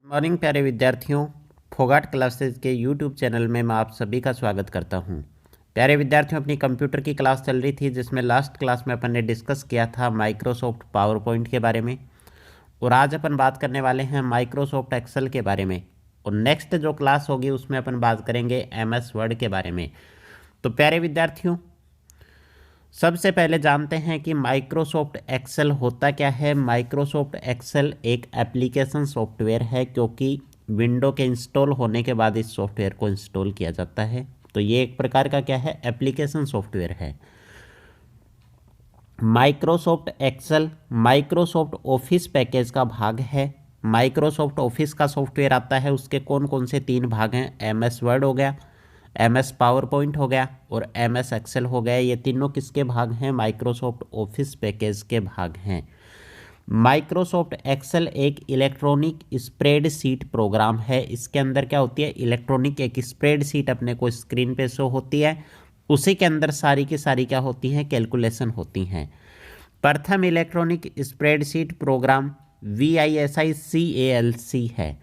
Morning प्यारे विद्यार्थियों, Phogat classes के यूट्यूब चैनल में मैं आप सभी का स्वागत करता हूं। प्यारे विद्यार्थियों, अपनी कंप्यूटर की क्लास चल रही थी जिसमें लास्ट क्लास में अपन ने डिस्कस किया था माइक्रोसॉफ्ट पावर पॉइंट के बारे में, और आज अपन बात करने वाले हैं माइक्रोसॉफ्ट एक्सेल के बारे में। और नेक्स्ट जो क्लास होगी उसमें अपन बात करेंगे MS वर्ड के बारे में। तो प्यारे विद्यार्थियों, सबसे पहले जानते हैं कि माइक्रोसॉफ्ट एक्सेल होता क्या है। माइक्रोसॉफ्ट एक्सेल एक एप्लीकेशन सॉफ्टवेयर है, क्योंकि विंडो के इंस्टॉल होने के बाद इस सॉफ्टवेयर को इंस्टॉल किया जाता है। तो ये एक प्रकार का क्या है, एप्लीकेशन सॉफ्टवेयर है। Microsoft Excel Microsoft Office package का भाग है। माइक्रोसॉफ्ट ऑफिस का सॉफ्टवेयर आता है, उसके कौन कौन से 3 भाग हैं। MS वर्ड हो गया, MS पावर पॉइंट हो गया और MS एक्सेल हो गया। ये तीनों किसके भाग हैं, माइक्रोसॉफ्ट ऑफिस पैकेज के भाग हैं। माइक्रोसॉफ्ट एक्सेल एक इलेक्ट्रॉनिक स्प्रेडशीट प्रोग्राम है। इसके अंदर क्या होती है, इलेक्ट्रॉनिक एक स्प्रेडशीट अपने को स्क्रीन पे शो होती है, उसी के अंदर सारी की सारी क्या होती हैं, कैलकुलेशन होती हैं। प्रथम इलेक्ट्रॉनिक स्प्रेडशीट प्रोग्राम VISICALC है।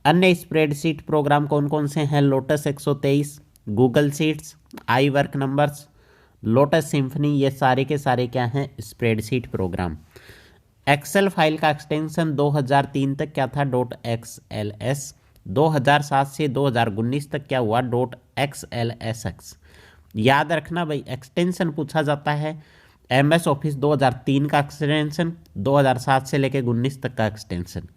अन्य स्प्रेडशीट प्रोग्राम कौन कौन से हैं, lotus 123, Google sheets, I work numbers, lotus symphony, ये सारे के सारे क्या हैं, स्प्रेडशीट प्रोग्राम। एक्सेल फाइल का एक्सटेंशन 2003 तक क्या था, .XLS। 2007 से 2019 तक क्या हुआ, .XLSX। याद रखना भाई, एक्सटेंशन पूछा जाता है। MS ऑफिस 2003 का एक्सटेंशन, 2007 से लेकर 19 तक का एक्सटेंशन।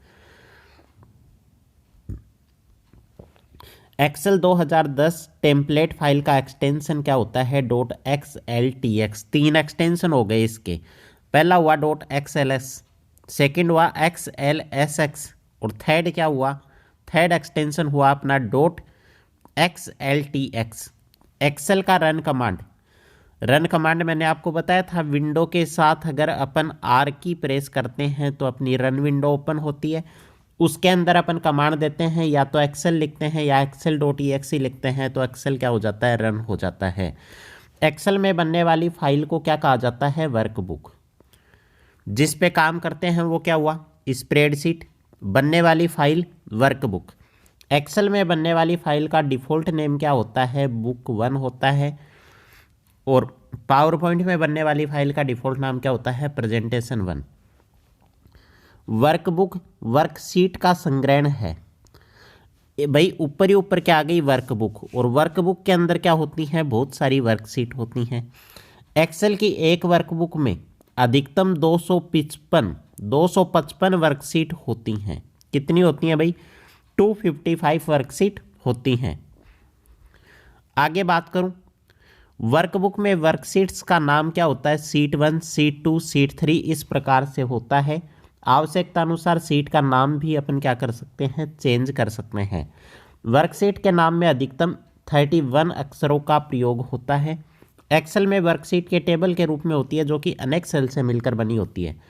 एक्सेल 2010 टेम्पलेट फाइल का एक्सटेंशन क्या होता है, .XLTX। 3 एक्सटेंशन हो गए इसके। पहला हुआ .XLS, सेकंड हुआ XLSX और थर्ड क्या हुआ, थर्ड एक्सटेंशन हुआ अपना .XLTX। एक्सेल का रन कमांड मैंने आपको बताया था, विंडो के साथ अगर अपन R की प्रेस करते हैं तो अपनी रन विंडो ओपन होती है। उसके अंदर अपन कमांड देते हैं, या तो एक्सेल लिखते हैं या excel.exe लिखते हैं, तो एक्सेल क्या हो जाता है, रन हो जाता है। एक्सेल में बनने वाली फाइल को क्या कहा जाता है, वर्कबुक। जिस पे काम करते हैं वो क्या हुआ, स्प्रेडशीट। बनने वाली फाइल वर्कबुक। एक्सेल में बनने वाली फाइल का डिफ़ॉल्ट नेम क्या होता है, बुक 1 होता है। और पावर पॉइंट में बनने वाली फाइल का डिफ़ॉल्ट नाम क्या होता है, प्रेजेंटेशन 1। वर्कबुक वर्कशीट का संग्रहण है भाई। ऊपर ही ऊपर क्या आ गई, वर्कबुक। और वर्कबुक के अंदर क्या होती हैं, बहुत सारी वर्कशीट होती हैं। एक्सेल की एक वर्कबुक में अधिकतम 255 वर्कशीट होती हैं। कितनी होती हैं भाई, 255 वर्कशीट होती हैं। आगे बात करूं, वर्कबुक में वर्कशीट्स का नाम क्या होता है, शीट 1, शीट 2, शीट 3 इस प्रकार से होता है। आवश्यकता अनुसार सीट का नाम भी अपन क्या कर सकते हैं, चेंज कर सकते हैं। वर्कशीट के नाम में अधिकतम 31 अक्षरों का प्रयोग होता है। एक्सेल में वर्कशीट के टेबल के रूप में होती है, जो कि अनेक सेल से मिलकर बनी होती है।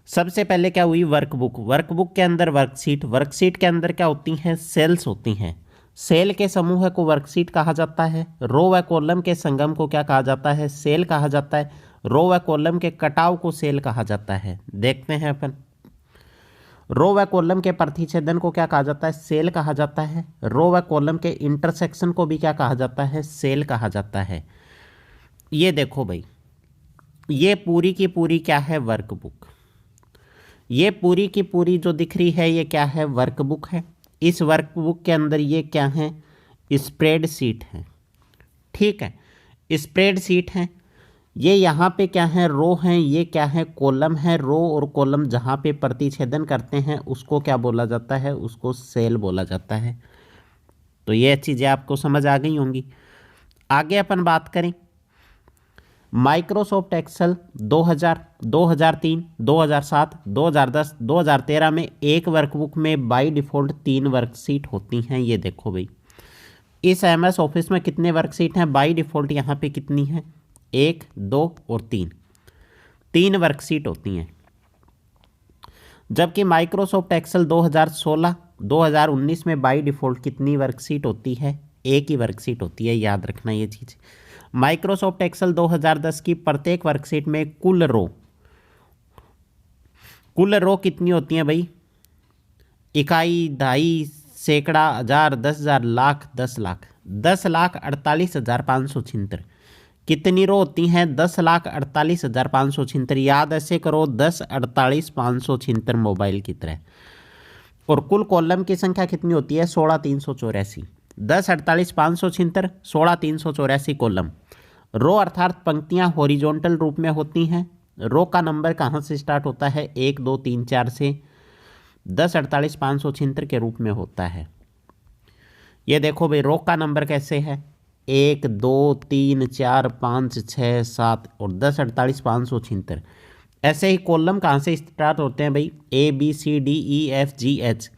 सबसे पहले क्या हुई, वर्कबुक के अंदर वर्कशीट के अंदर क्या होती हैं, सेल्स होती हैं। सेल के समूह को वर्कशीट कहा जाता है। रो व कॉलम के संगम को क्या कहा जाता है, सेल कहा जाता है। रो व कॉलम के कटाव को सेल कहा जाता है। देखते हैं अपन, रो व कॉलम के प्रतिच्छेदन को क्या कहा जाता है, सेल कहा जाता है। रो व कॉलम के इंटरसेक्शन को भी क्या कहा जाता है, सेल कहा जाता है। ये देखो भाई, ये पूरी की पूरी क्या है, वर्कबुक। ये पूरी की पूरी जो दिख रही है ये क्या है, वर्कबुक है। इस वर्कबुक के अंदर ये क्या है, स्प्रेडशीट है। ठीक है, स्प्रेडशीट है। ये यहाँ पे क्या है, रो हैं, ये क्या है, कॉलम है। रो और कॉलम जहाँ पे प्रतिच्छेदन करते हैं उसको क्या बोला जाता है, उसको सेल बोला जाता है। तो ये चीज़ें आपको समझ आ गई होंगी। आगे अपन बात करें, माइक्रोसॉफ्ट एक्सेल 2000, 2003, 2007, 2010, 2013 में एक वर्कबुक में बाय डिफ़ॉल्ट 3 वर्कशीट होती हैं। ये देखो भाई, इस MS ऑफिस में कितने वर्कशीट हैं, बाय डिफ़ॉल्ट यहाँ पे कितनी हैं, 1, 2 और 3 वर्कशीट होती हैं। जबकि माइक्रोसॉफ्ट एक्सेल 2016, 2019 में बाय डिफ़ॉल्ट कितनी वर्कशीट होती है, एक ही वर्कशीट होती है। याद रखना ये चीज़। माइक्रोसॉफ्ट एक्सेल 2010 की प्रत्येक वर्कशीट में कुल रो कितनी होती हैं भाई, इकाई, दहाई, सैकड़ा, हजार, 10,000, लाख, 10,00,000। 10,48,576। कितनी रो होती हैं? 10,48,576। याद ऐसे करो, 10,48,576 मोबाइल की तरह। और कुल कॉलम की संख्या कितनी होती है? 16,384। 10,48,576, 16,384 कॉलम। रो अर्थात पंक्तियां हॉरिजॉन्टल रूप में होती हैं। रो का नंबर कहाँ से स्टार्ट होता है? 1 2 3 4 से 10,48,576 के रूप में होता है। ये देखो भाई, रो का नंबर कैसे है? 1 2 3 4 5 6 7 और 10,48,576। ऐसे ही कॉलम कहाँ से स्टार्ट होते हैं भाई? ABCDEFGH।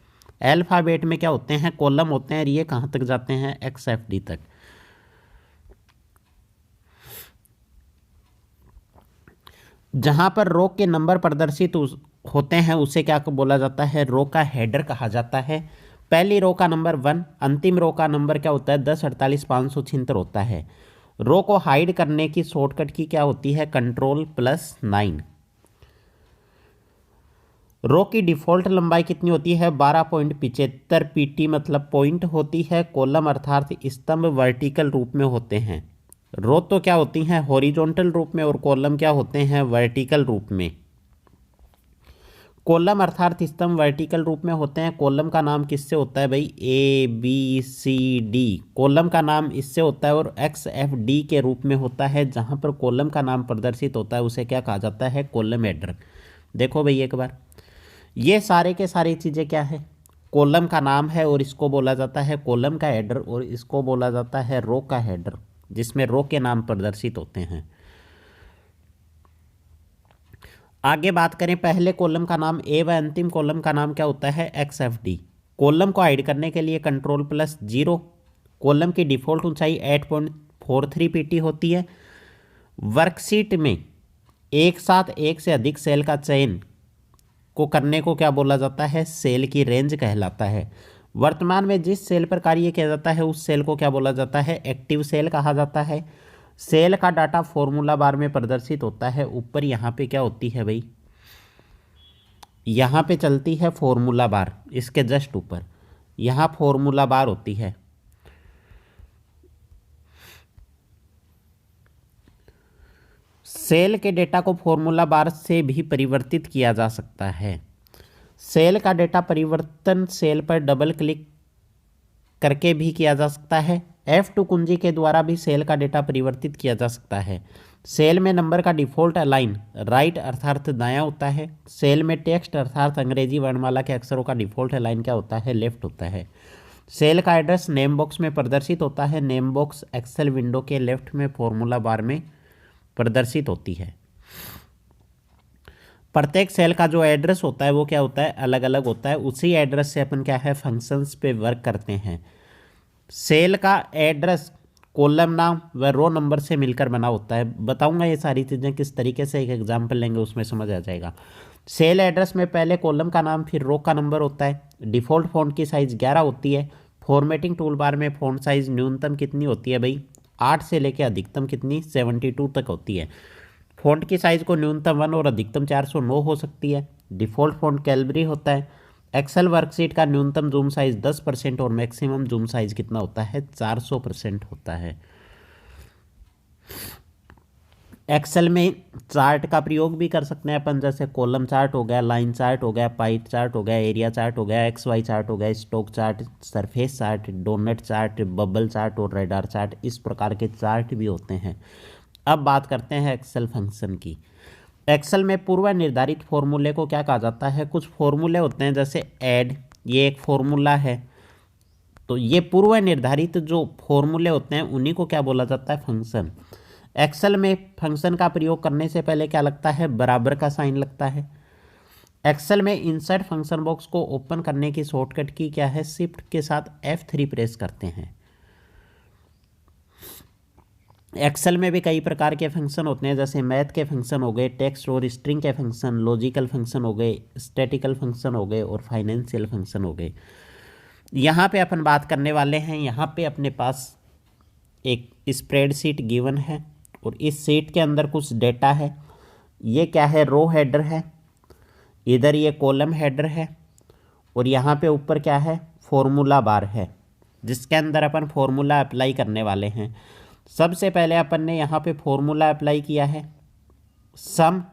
अल्फ़ाबेट में क्या होते हैं? कॉलम होते हैं। ये कहाँ तक जाते हैं? XFD तक। जहां पर रो के नंबर प्रदर्शित होते हैं उसे क्या बोला जाता है? रो का हेडर कहा जाता है। पहली रो का नंबर 1, अंतिम रो का नंबर क्या होता है? 10,48,576 होता है। रो को हाइड करने की शॉर्टकट की क्या होती है? Ctrl+9। रो की डिफ़ॉल्ट लंबाई कितनी होती है? 12.75 PT मतलब पॉइंट होती है। कॉलम अर्थात स्तंभ वर्टिकल रूप में होते हैं। रो तो क्या होती हैं? हॉरिजॉन्टल रूप में, और कॉलम क्या होते हैं? वर्टिकल रूप में। कॉलम अर्थात स्तंभ वर्टिकल रूप में होते हैं। कॉलम का नाम किससे होता है भाई? ABCD। कॉलम का नाम इससे होता है। और XFD के रूप में होता है। जहां पर कॉलम का नाम प्रदर्शित होता है उसे क्या कहा जाता है? Column header. देखो भाई एक बार, ये सारे के सारी चीज़ें क्या है? कॉलम का नाम है, और इसको बोला जाता है कॉलम का हेडर, और इसको बोला जाता है रो का हेडर, जिसमें रो के नाम प्रदर्शित होते हैं। आगे बात करें, पहले कॉलम का नाम ए व अंतिम कॉलम का नाम क्या होता है? XFD। कॉलम को हाइड करने के लिए Ctrl+0। कॉलम की डिफ़ॉल्ट ऊंचाई 8.43 PT होती है। वर्कशीट में एक साथ एक से अधिक सेल का चयन को करने को क्या बोला जाता है? सेल की रेंज कहलाता है। वर्तमान में जिस सेल पर कार्य किया जाता है उस सेल को क्या बोला जाता है? एक्टिव सेल कहा जाता है। सेल का डाटा फॉर्मूला बार में प्रदर्शित होता है। ऊपर यहाँ पे क्या होती है भाई? यहाँ पे चलती है फॉर्मूला बार। इसके जस्ट ऊपर यहाँ फॉर्मूला बार होती है। सेल के डेटा को फॉर्मूला बार से भी परिवर्तित किया जा सकता है। सेल का डेटा परिवर्तन सेल पर डबल क्लिक करके भी किया जा सकता है। F2 कुंजी के द्वारा भी सेल का डेटा परिवर्तित किया जा सकता है। सेल में नंबर का डिफ़ॉल्ट अलाइन राइट अर्थात दायां होता है। सेल में टेक्स्ट अर्थात अंग्रेजी वर्णमाला के अक्षरों का डिफ़ॉल्ट अलाइन क्या होता है? लेफ्ट होता है। सेल का एड्रेस नेम बॉक्स में प्रदर्शित होता है। नेम बॉक्स एक्सेल विंडो के लेफ्ट में फॉर्मूला बार में प्रदर्शित होती है। प्रत्येक सेल का जो एड्रेस होता है वो क्या होता है? अलग अलग होता है। उसी एड्रेस से अपन क्या है? फंक्शंस पे वर्क करते हैं। सेल का एड्रेस कॉलम नाम व रो नंबर से मिलकर बना होता है। बताऊंगा ये सारी चीज़ें किस तरीके से, एक एग्जाम्पल लेंगे उसमें समझ आ जाएगा। सेल एड्रेस में पहले कॉलम का नाम फिर रो का नंबर होता है। डिफ़ॉल्ट फ़ॉन्ट की साइज़ 11 होती है। फॉर्मेटिंग टूल बार में फ़ॉन्ट साइज़ न्यूनतम कितनी होती है भाई? 8 से लेकर अधिकतम कितनी? 72 तक होती है। फ़ॉन्ट की साइज़ को न्यूनतम 1 और अधिकतम 409 हो सकती है। डिफ़ॉल्ट फ़ॉन्ट कैलबरी होता है। एक्सेल वर्कशीट का न्यूनतम जूम साइज़ 10% और मैक्सिमम जूम साइज़ कितना होता है? 400% होता है। एक्सेल में चार्ट का प्रयोग भी कर सकते हैं अपन, जैसे कॉलम चार्ट हो गया, लाइन चार्ट हो गया, पाई चार्ट हो गया, एरिया चार्ट हो गया, XY चार्ट हो गया, stock chart, surface chart, donut chart, bubble chart और रेडार चार्ट। इस प्रकार के चार्ट भी होते हैं। अब बात करते हैं एक्सेल फंक्शन की। एक्सेल में पूर्व निर्धारित फॉर्मूले को क्या कहा जाता है? कुछ फॉर्मूले होते हैं जैसे ऐड, ये एक फॉर्मूला है। तो ये पूर्व निर्धारित जो फॉर्मूले होते हैं उन्हीं को क्या बोला जाता है? फंक्शन। एक्सेल में फंक्शन का प्रयोग करने से पहले क्या लगता है? बराबर का साइन लगता है। एक्सेल में इंसर्ट फंक्शन बॉक्स को ओपन करने की शॉर्टकट की क्या है? शिफ्ट के साथ F3 प्रेस करते हैं। एक्सेल में भी कई प्रकार के फंक्शन होते हैं, जैसे मैथ के फंक्शन हो गए, टेक्स्ट और स्ट्रिंग के फंक्शन, लॉजिकल फंक्शन हो गए, स्टैटिकल फंक्शन हो गए और फाइनेंशियल फंक्शन हो गए। यहाँ पे अपन बात करने वाले हैं, यहाँ पे अपने पास एक स्प्रेडशीट गिवन है और इस शीट के अंदर कुछ डेटा है। ये क्या है? रो हेडर है। इधर ये कॉलम हेडर है और यहाँ पे ऊपर क्या है, फॉर्मूला बार है, जिसके अंदर अपन फॉर्मूला अप्लाई करने वाले हैं। सबसे पहले अपन ने यहाँ पे फॉर्मूला अप्लाई किया है, सम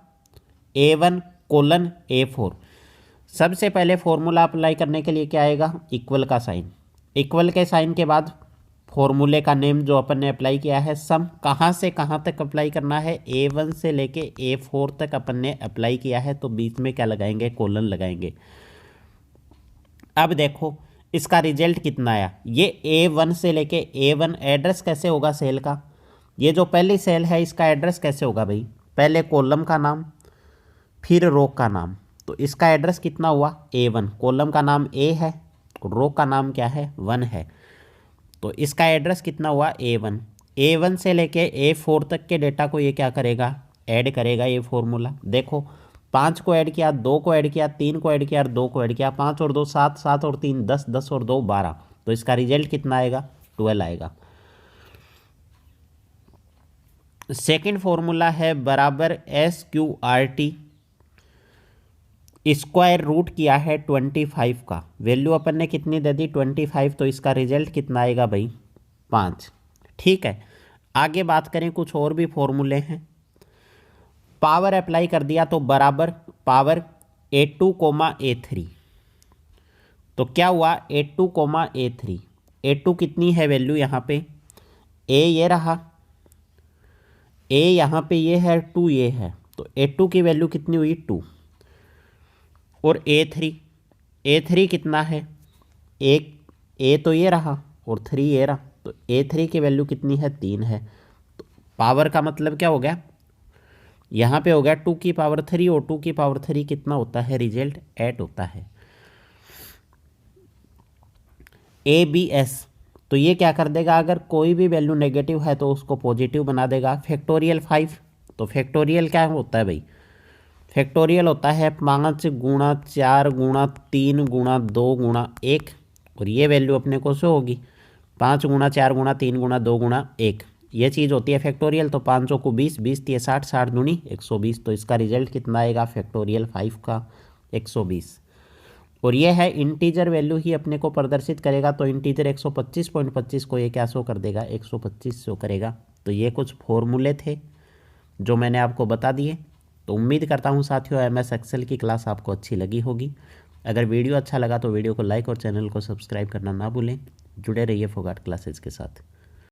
A1 कोलन A4। सबसे पहले फॉर्मूला अप्लाई करने के लिए क्या आएगा, इक्वल का साइन। इक्वल के साइन के बाद फॉर्मूले का नेम जो अपन ने अप्लाई किया है, सम। कहाँ से कहाँ तक अप्लाई करना है, A1 से लेके A4 तक अपन ने अप्लाई किया है, तो बीच में क्या लगाएंगे, कोलन लगाएंगे। अब देखो इसका रिजल्ट कितना आया, ये A1 से लेके A1 एड्रेस कैसे होगा सेल का, ये जो पहली सेल है इसका एड्रेस कैसे होगा भाई, पहले कॉलम का नाम फिर रो का नाम। तो इसका एड्रेस कितना हुआ, A1, कॉलम का नाम A है, रो का नाम क्या है, 1 है। तो इसका एड्रेस कितना हुआ, A1। A1 से लेके A4 तक के डेटा को ये क्या करेगा, ऐड करेगा। ये फॉर्मूला देखो, 5 को ऐड किया, 2 को ऐड किया, 3 को ऐड किया और 2 को ऐड किया, 5 और 2 7, 7 और 3 10, 10 और 2 12। तो इसका रिजल्ट कितना आएगा, 12 आएगा। सेकंड फॉर्मूला है बराबर SQRT, स्क्वायर रूट किया है 25 का, वैल्यू अपन ने कितनी दे दी, 25। तो इसका रिजल्ट कितना आएगा भाई, 5। ठीक है, आगे बात करें, कुछ और भी फॉर्मूले हैं। पावर अप्लाई कर दिया तो बराबर पावर A2, A3। तो क्या हुआ, A2, A3। A2 कितनी है वैल्यू यहाँ पे, A ये रहा, A यहाँ पे ये है, 2 ये है, तो A2 की वैल्यू कितनी हुई, 2। और A3 कितना है, एक A तो ये रहा और 3 ये रहा, तो A3 की वैल्यू कितनी है, 3 है। तो पावर का मतलब क्या हो गया, यहाँ पे हो गया 2 की पावर 3, और 2 की पावर 3 कितना होता है, रिजल्ट 8 होता है। ABS, तो ये क्या कर देगा, अगर कोई भी वैल्यू नेगेटिव है तो उसको पॉजिटिव बना देगा। फैक्टोरियल 5, तो फैक्टोरियल क्या होता है भाई, फैक्टोरियल होता है 5 गुणा 4 गुणा 3 गुणा 2 गुणा 1, और ये वैल्यू अपने को शो होगी 5 गुणा 4 गुणा 3 गुणा 2 गुणा 1, ये चीज़ होती है फैक्टोरियल। तो 500 को 20, 20 दिए 60, 60 दूनी 120। तो इसका रिजल्ट कितना आएगा, फैक्टोरियल 5 का 120। और ये है इंटीजर वैल्यू ही अपने को प्रदर्शित करेगा, तो इंटीजर 125.25 को ये क्या शो कर देगा, 125 शो करेगा। तो ये कुछ फॉर्मूले थे जो मैंने आपको बता दिए। तो उम्मीद करता हूँ साथियों MS एक्सेल की क्लास आपको अच्छी लगी होगी। अगर वीडियो अच्छा लगा तो वीडियो को लाइक और चैनल को सब्सक्राइब करना ना भूलें। जुड़े रहिए फोगाट क्लासेज के साथ।